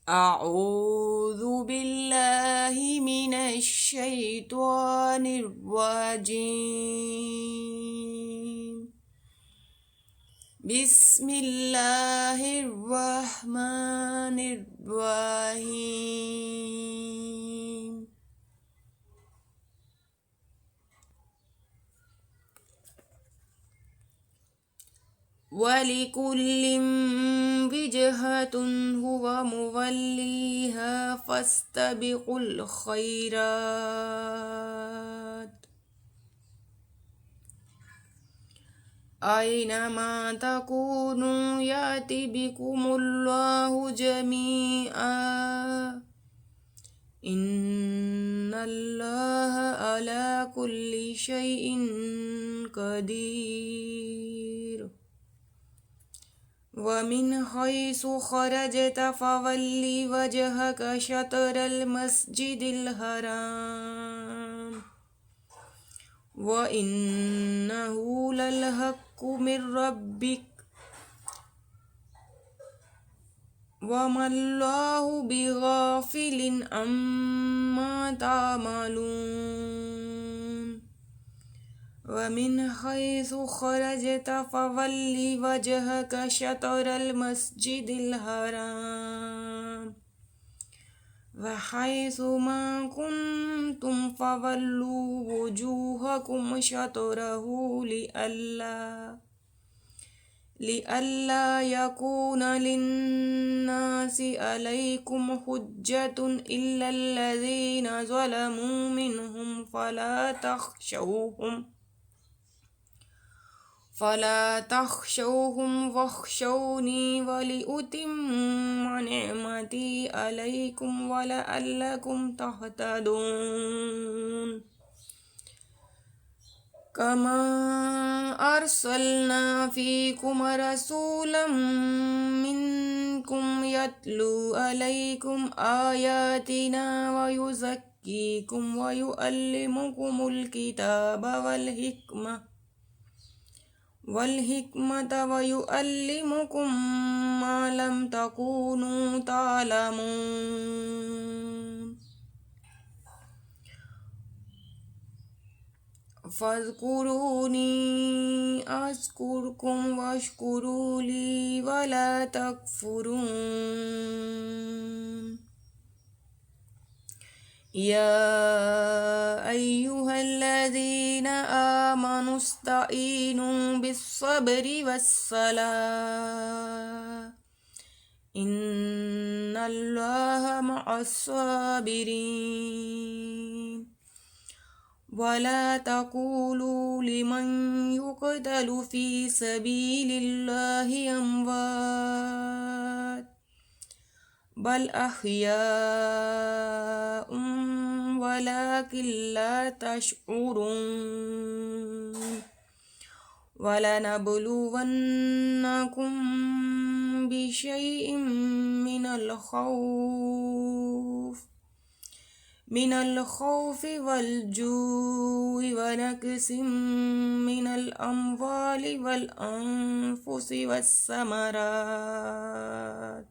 أعوذ بالله من الشيطان الرجيم. بسم الله الرحمن الرحيم. ولكل وجهة هو موليها فاستبقوا الخيرات أينما تكونوا يأتي بكم الله جميعا إن الله على كل شيء قدير. ومن حيث خرجت فول وجهك شطر المسجد الحرام وإنه للحق من ربك وما الله بغافل عما تعملون. ومن حيث خرجت فول وجهك شطر المسجد الحرام وحيث ما كنتم فولوا وجوهكم شطره لئلا يكون للناس عليكم حجة إلا الذين ظلموا منهم فلا تخشوهم واخشوني ولأتم نعمتي عليكم ولعلكم تهتدون. كما أرسلنا فيكم رسولا منكم يتلو عليكم آياتنا ويزكيكم ويعلمكم الكتاب والحكمة ويعلمكم ما لم تكونوا تعلمون. فاذكروني أذكركم واشكروا لي ولا تكفرون. يا أيها الذين آمنوا استعينوا بالصبر والصلاة إن الله مع الصابرين. ولا تقولوا لمن يقتل في سبيل الله أموات بل أحياء ولكن لا تشعرون. ولنبلونكم بشيء من الخوف والجوع ونقص من الأموال والأنفس والثمرات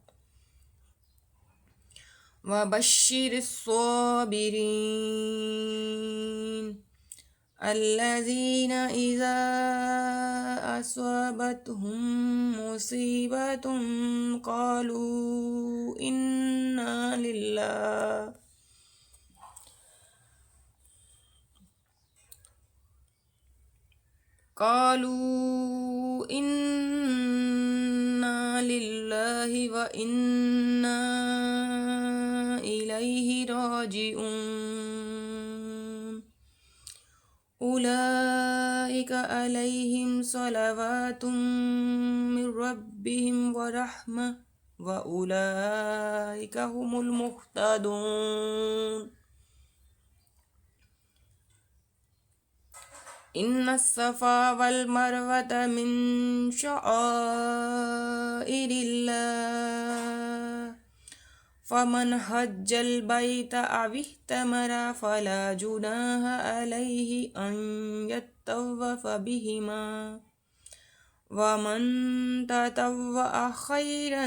وبشر الصابرين الذين إذا أصابتهم مصيبة قالوا إنا لله وإنا إليه راجعون. أولئك عليهم صلوات من ربهم ورحمة وأولئك هم المهتدون. إن الصفا والمروة من شعائر الله فمن حج البيت أو اعتمر فلا جناح عليه أن يطوف بهما ومن تطوع خيرا